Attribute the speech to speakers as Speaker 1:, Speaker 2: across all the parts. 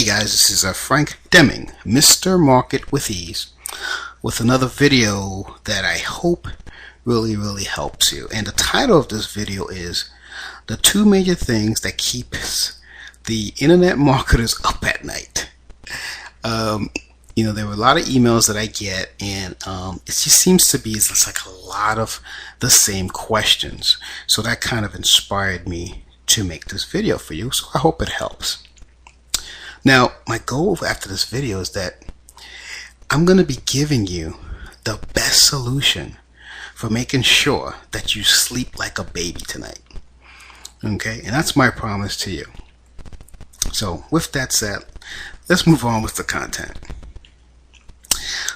Speaker 1: Hey guys, this is Frank Deming, Mr. Market with Ease, with another video that I hope really helps you. And the title of this video is the 2 major things that keeps the internet marketers up at night. There were a lot of emails that I get, and it just seems to be it's like a lot of the same questions. So that kind of inspired me to make this video for you. So I hope it helps. Now, my goal after this video is that I'm going to be giving you the best solution for making sure that you sleep like a baby tonight. Okay, and that's my promise to you. So with that said, let's move on with the content.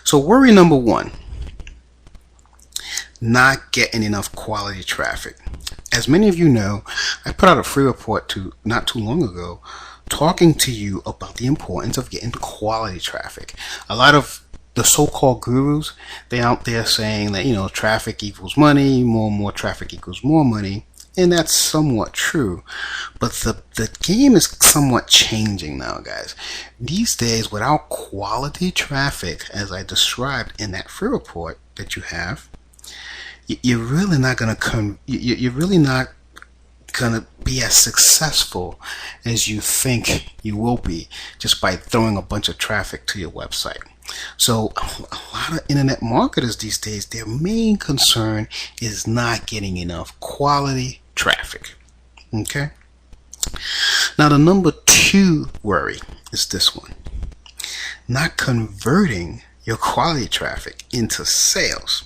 Speaker 1: So worry number 1, not getting enough quality traffic. As many of you know, I put out a free report not too long ago talking to you about the importance of getting quality traffic. A lot of the so-called gurus, they're out there saying that, traffic equals money, more and more traffic equals more money, and that's somewhat true. But the game is somewhat changing now, guys. These days, without quality traffic, as I described in that free report that you have, you're really not gonna be as successful as you think you will be just by throwing a bunch of traffic to your website. So a lot of internet marketers these days, their main concern is not getting enough quality traffic. Okay, now the number 2 worry is this one: not converting your quality traffic into sales.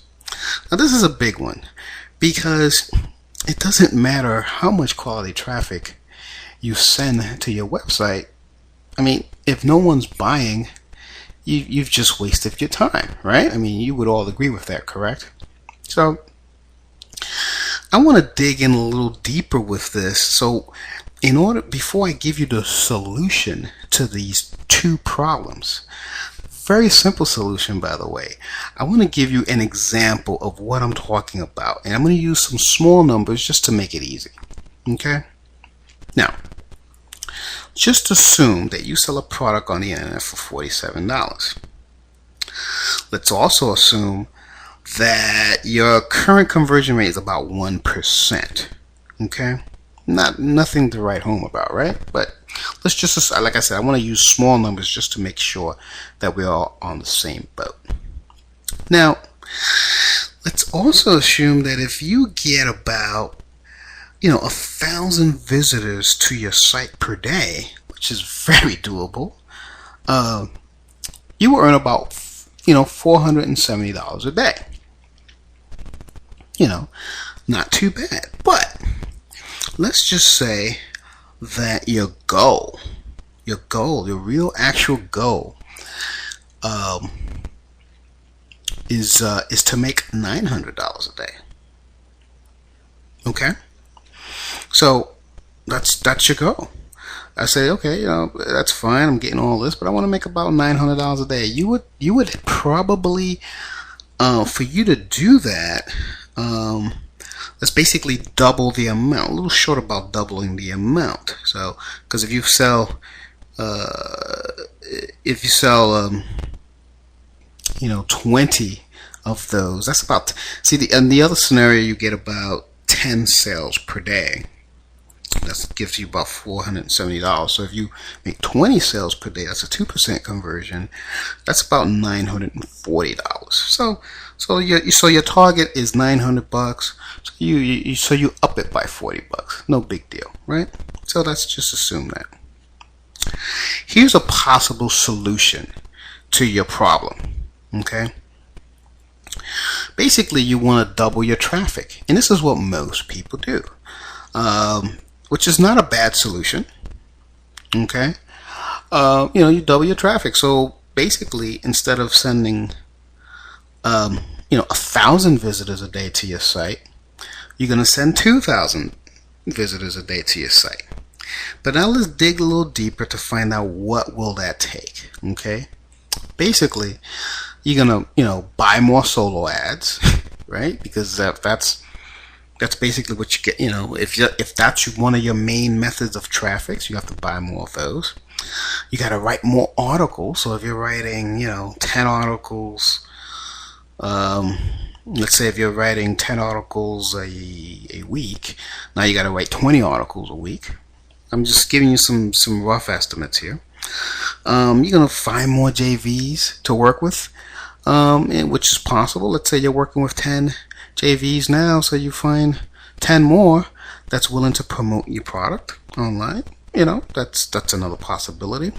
Speaker 1: Now this is a big one, because it doesn't matter how much quality traffic you send to your website. I mean, if no one's buying, you've just wasted your time, right? I mean, you would all agree with that, correct? So I want to dig in a little deeper with this. So before I give you the solution to these 2 problems, very simple solution, by the way, I want to give you an example of what I'm talking about, and I'm going to use some small numbers just to make it easy. Okay, now just assume that you sell a product on the internet for $47. Let's also assume that your current conversion rate is about 1%. Okay, nothing to write home about, right? But let's just, like I said, I want to use small numbers just to make sure that we're all on the same boat. Now, let's also assume that if you get about 1,000 visitors to your site per day, which is very doable, you will earn about $470 a day. Not too bad. But let's just say that your real actual goal is to make $900 a day. Okay, so that's your goal. I say, okay, that's fine, I'm getting all this, but I want to make about $900 a day. You would probably, for you to do that, let's basically double the amount, a little short about doubling the amount. So, because if you sell 20 of those, that's about, in the other scenario, you get about 10 sales per day. That gives you about $470. So if you make 20 sales per day, that's a 2% conversion. That's about $940. So your target is $900. So you up it by $40. No big deal, right? So let's just assume that. Here's a possible solution to your problem. Okay. Basically, you want to double your traffic, and this is what most people do, which is not a bad solution. Okay. You double your traffic. So basically, instead of sending 1,000 visitors a day to your site, you're going to send 2,000 visitors a day to your site. But now let's dig a little deeper to find out what will that take. Okay, basically you're gonna buy more solo ads, right? Because that's basically what you get. If that's one of your main methods of traffic, so you have to buy more of those. You got to write more articles. So if you're writing, 10 articles, let's say if you're writing 10 articles a week, now you got to write 20 articles a week. I'm just giving you some rough estimates here. You're going to find more JVs to work with, which is possible. Let's say you're working with 10 JVs now, so you find 10 more that's willing to promote your product online. That's another possibility.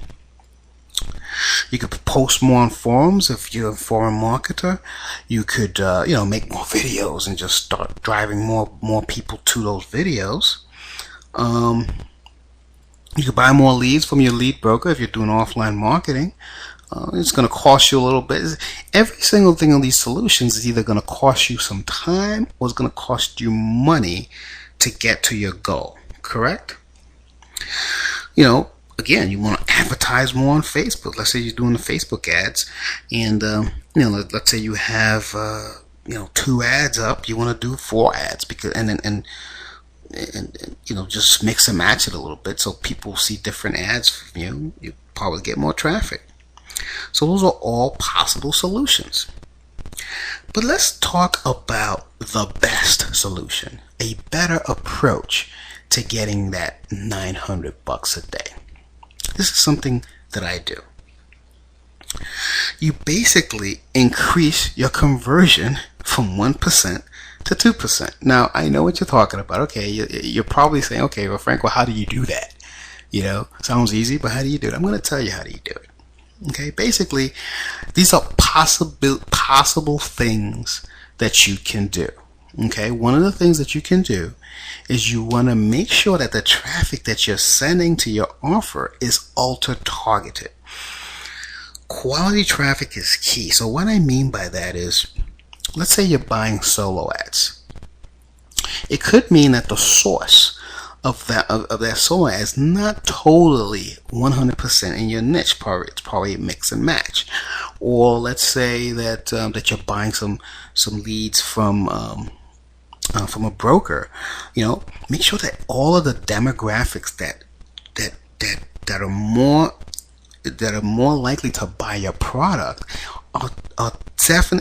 Speaker 1: You could post more on forums if you're a forum marketer. You could, make more videos and just start driving more people to those videos. You could buy more leads from your lead broker if you're doing offline marketing. It's going to cost you a little bit. Every single thing on these solutions is either going to cost you some time or it's going to cost you money to get to your goal. Correct? Again, you want to advertise more on Facebook. Let's say you're doing the Facebook ads, and let's say you have 2 ads up. You want to do 4 ads because and just mix and match it a little bit so people see different ads from you. You probably get more traffic. So those are all possible solutions. But let's talk about the best solution, a better approach to getting that $900 a day. This is something that I do. You basically increase your conversion from 1% to 2%. Now, I know what you're talking about. Okay, you're probably saying, okay, well, Frank, how do you do that? Sounds easy, but how do you do it? I'm going to tell you how do you do it. Okay, basically, these are possible things that you can do. Okay, one of the things that you can do is you want to make sure that the traffic that you're sending to your offer is ultra-targeted. Quality traffic is key. So what I mean by that is, let's say you're buying solo ads. It could mean that the source of that solo ad is not totally 100% in your niche. It's probably a mix and match. Or let's say that you're buying some leads from a broker. Make sure that all of the demographics that are more likely to buy your product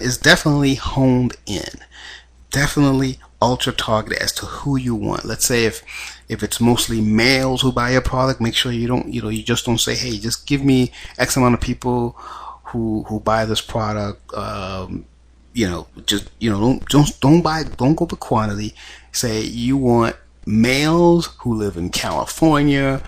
Speaker 1: is definitely honed in, definitely ultra targeted as to who you want. Let's say if it's mostly males who buy your product, make sure you just don't say, hey, just give me X amount of people who buy this product. Don't go for quantity. Say you want males who live in California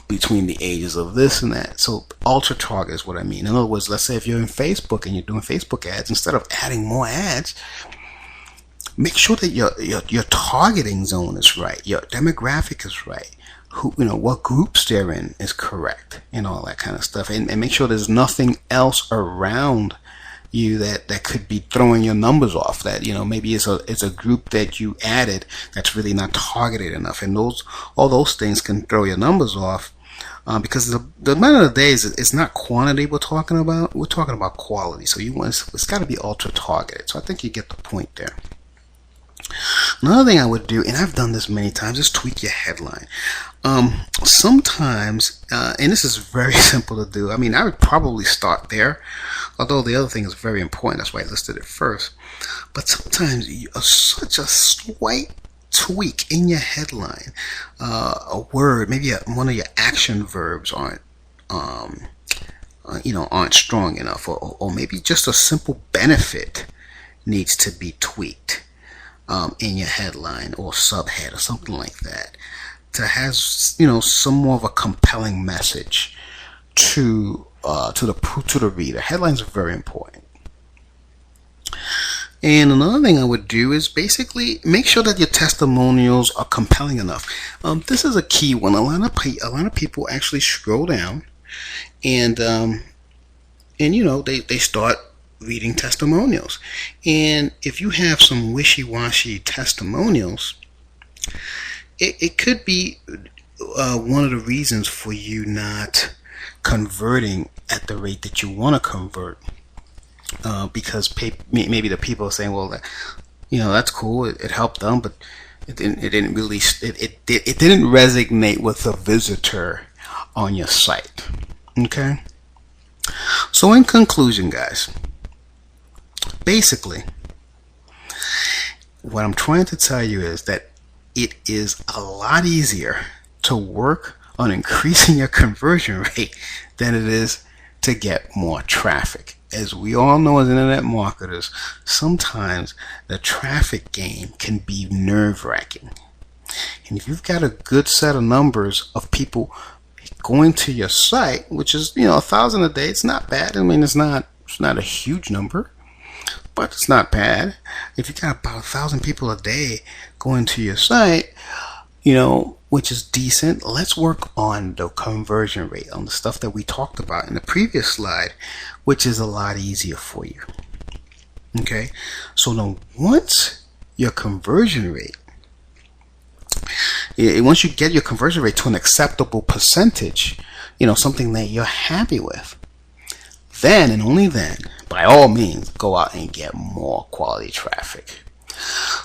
Speaker 1: between the ages of this and that. So ultra target is what I mean. In other words, let's say if you're in Facebook and you're doing Facebook ads, instead of adding more ads, make sure that your targeting zone is right, your demographic is right, what groups they're in is correct, and all that kind of stuff, and make sure there's nothing else around you that could be throwing your numbers off. That maybe it's a group that you added that's really not targeted enough, and all those things can throw your numbers off. Because the matter of the day is, it's not quantity we're talking about quality. So it's got to be ultra targeted. So I think you get the point there. Another thing I would do, and I've done this many times, is tweak your headline. Sometimes, and this is very simple to do. I mean, I would probably start there, although the other thing is very important. That's why I listed it first. But sometimes such a slight tweak in your headline, a word, maybe one of your action verbs aren't strong enough, or maybe just a simple benefit needs to be tweaked in your headline or subhead or something like that, to have some more of a compelling message to the reader. Headlines are very important. And another thing I would do is basically make sure that your testimonials are compelling enough. This is a key one. A lot of people actually scroll down, and they start reading testimonials. And if you have some wishy-washy testimonials, it could be one of the reasons for you not converting at the rate that you want to convert. Because maybe the people are saying, well, that's cool, it helped them, but it didn't resonate with the visitor on your site. Okay, so in conclusion, guys, basically what I'm trying to tell you is that it is a lot easier to work on increasing your conversion rate than it is to get more traffic. As we all know as internet marketers, sometimes the traffic game can be nerve-wracking. And if you've got a good set of numbers of people going to your site, which is 1,000 a day, it's not bad. I mean, it's not a huge number, but it's not bad. If you got about 1,000 people a day going to your site, which is decent, let's work on the conversion rate, on the stuff that we talked about in the previous slide, which is a lot easier for you. Okay, so now once your conversion rate, once you get your conversion rate to an acceptable percentage, something that you're happy with, then and only then, by all means, go out and get more quality traffic.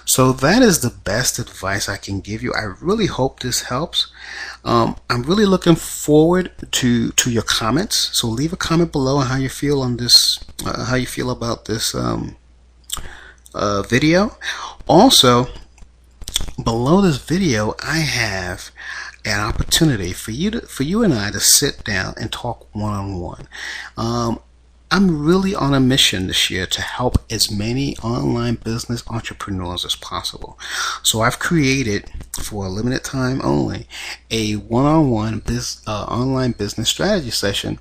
Speaker 1: So that is the best advice I can give you. I really hope this helps. I'm really looking forward to your comments. So leave a comment below on how you feel on this, how you feel about this video. Also, below this video, I have an opportunity for you and I to sit down and talk one-on-one. I'm really on a mission this year to help as many online business entrepreneurs as possible. So I've created, for a limited time only, a one-on-one online business strategy session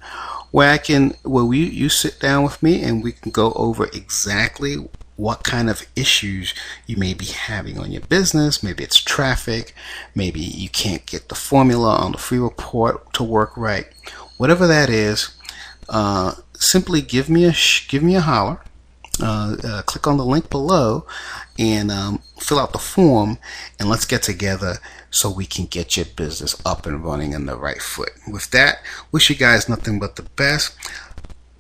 Speaker 1: where you sit down with me and we can go over exactly what kind of issues you may be having on your business. Maybe it's traffic, maybe you can't get the formula on the free report to work right. Whatever that is, simply give me a holler. Click on the link below and fill out the form, and let's get together so we can get your business up and running in the right foot. With that, wish you guys nothing but the best.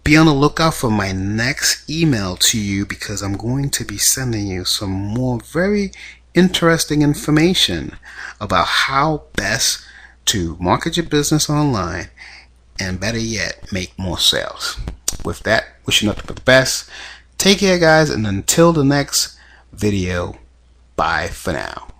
Speaker 1: Be on the lookout for my next email to you, because I'm going to be sending you some more very interesting information about how best to market your business online, and better yet, make more sales. With that, wish you nothing but the best. Take care, guys, and until the next video, bye for now.